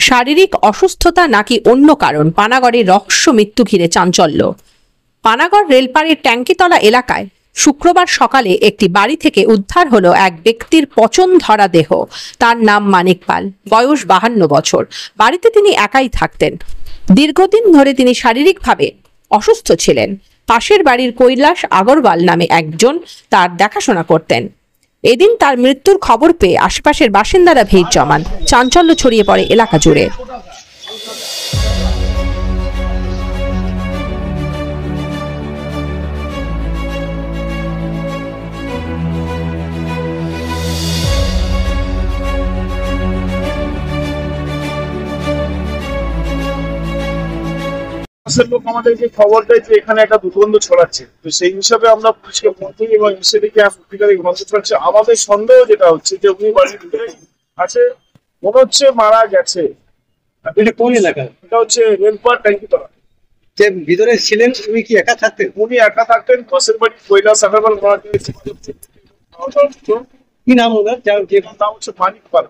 শারীরিক অসুস্থতা নাকি অন্য কারণ, পানাগড়ের রহস্য মৃত্যু ঘিরে চাঞ্চল্য। পানাগড় রেলপাড়ের ট্যাঙ্কিতলা এলাকায় শুক্রবার সকালে একটি বাড়ি থেকে উদ্ধার হলো এক ব্যক্তির পচন ধরা দেহ। তার নাম মানিক পাল, বয়স 52 বছর। বাড়িতে তিনি একাই থাকতেন। দীর্ঘদিন ধরে তিনি শারীরিকভাবে অসুস্থ ছিলেন। পাশের বাড়ির কৈলাস আগরওয়াল নামে একজন তার দেখাশোনা করতেন। এদিন তার মৃত্যুর খবর পেয়ে আশেপাশের বাসিন্দারা ভিড় জমান। চাঞ্চল্য ছড়িয়ে পড়ে এলাকা জুড়ে। লোক আমাদেরকে খবর দেয় যে এখানে একটা দুর্গন্ধ ছড়াচ্ছে, তো সেই হিসাবে আমরা পুলিশকে ফোন করি এবং সেদিকে গন্ধ ছড়াচ্ছে। আমাদের সন্দেহ যেটা হচ্ছে যে উনি বাড়ির ভিতরে আছে, মনে হচ্ছে মারা গেছে। এটা কোন এলাকা? এটা হচ্ছে রেলপাড় ট্যাঙ্কিতলা। যে ভিতরে ছিলেন উনি কি একা থাকতেন? উনি একা থাকতেন। পাশের বাড়ি কৈলাস আগরওয়াল। কি নাম ওনার? নাম হচ্ছে মানিক পাল।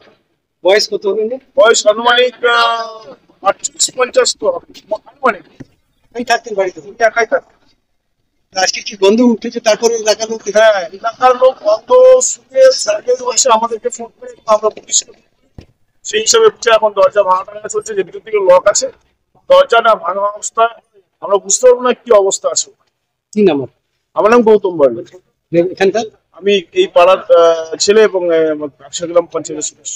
বয়স কত হবে? বয়স আনুমানিক 48-50 তো হবে আনুমানিক। থাকতেন বাড়িতে? উনি একাই থাকতেন। আজকে কি গন্ধ উঠেছে? তারপরে এলাকার লোক? হ্যাঁ, এলাকার লোক গন্ধ শুনে বলছে আমাদেরকে ফোন করে, আমরা পুলিশকে সেই হিসাবে এখন দরজা ভাঙা চলছে। যে ভিতর থেকে লক আছে, দরজাটা ভাঙা অবস্থায় আমরা বুঝতে পারবো না কি অবস্থা আছে। কি নাম? আমার নাম গৌতম বাড়ি। এখানকার? আমি এই পাড়ার ছেলে এবং গ্রাম পঞ্চায়েতের সদস্য।